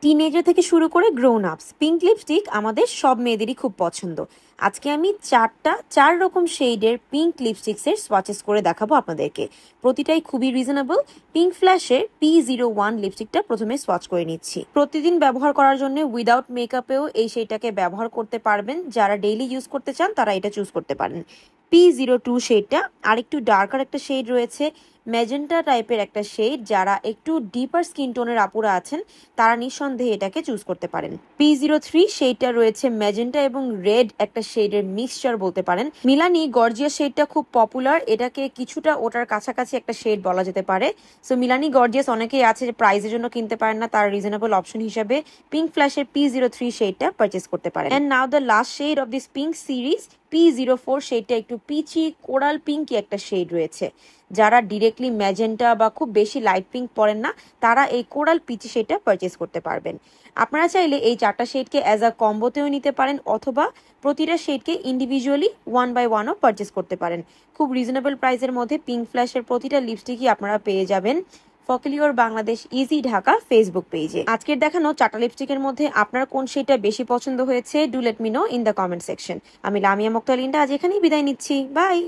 Teenager থেকে শুরু করে গ্রোন আপস পিঙ্ক লিপস্টিক আমাদের সব মেয়েদেরই খুব পছন্দ। আজকে আমি চার রকম শেডের পিঙ্ক লিপস্টিক্সের সোয়াচেস করে দেখাবো আপনাদেরকে। প্রতিটাই খুবই রিজনেবল। পিঙ্ক ফ্ল্যাশের P01 লিপস্টিকটা প্রথমে সোয়াচ করে নিচ্ছি। প্রতিদিন ব্যবহার করার জন্য উইদাউট মেকআপেও এই শেডটাকে ব্যবহার করতে পারবেন। যারা ডেইলি ইউজ করতে চান তারা এটা চুজ করতে পারেন। P02 শেডটা আরেকটু ডার্কার একটা শেড রয়েছে, ম্যাজেন্টা টাইপের একটা শেড। যারা একটু ডিপার স্কিন টোনের আপুরা আছেন তারা নিঃসন্দেহে এটাকে চুজ করতে পারেন। P03 শেডটা রয়েছে ম্যাজেন্টা এবং রেড একটা শেডের মিক্সচার বলতে পারেন। মিলানি গর্জিয়াস শেডটা খুব পপুলার, এটাকে কিছুটা ওটার কাছাকাছি একটা শেড বলা যেতে পারে। সো মিলানি গর্জিয়াস অনেকেই আছে যে প্রাইসের জন্য কিনতে পারেন না, তার রিজনেবল অপশন হিসেবে পিঙ্ক ফ্ল্যাশের P03 শেডটা পারচেস করতে পারেন। And now the last shade of this pink series P04 শেডটা একটু পিচি কোরাল পিঙ্কি একটা শেড রয়েছে। যারা ডিরেক্টলি ম্যাজেন্টা বা খুব বেশি লাইট পিঙ্ক পরেন না তারা এই কোরাল পিচি শেডটা পারচেস করতে পারবেন। আপনারা চাইলে এই চারটা শেডকে অ্যাজ আ কম্বোতেও নিতে পারেন অথবা প্রতিটা শেডকে ইন্ডিভিজুয়ালি 1 by 1ও পারচেস করতে পারেন। খুব রিজনেবল প্রাইসের মধ্যে পিঙ্ক ফ্ল্যাশের প্রতিটা লিপস্টিকই আপনারা পেয়ে যাবেন ফকিলিওর বাংলাদেশ ইজি ঢাকা ফেসবুক পেজে। আজকের দেখানো চারটা লিপস্টিকের মধ্যে আপনার কোন শেডটা বেশি পছন্দ হয়েছে do let me no in the comment section. আমি লামিয়া মুক্তা লিন্ডা আজ এখানেই বিদায় নিচ্ছি। বাই।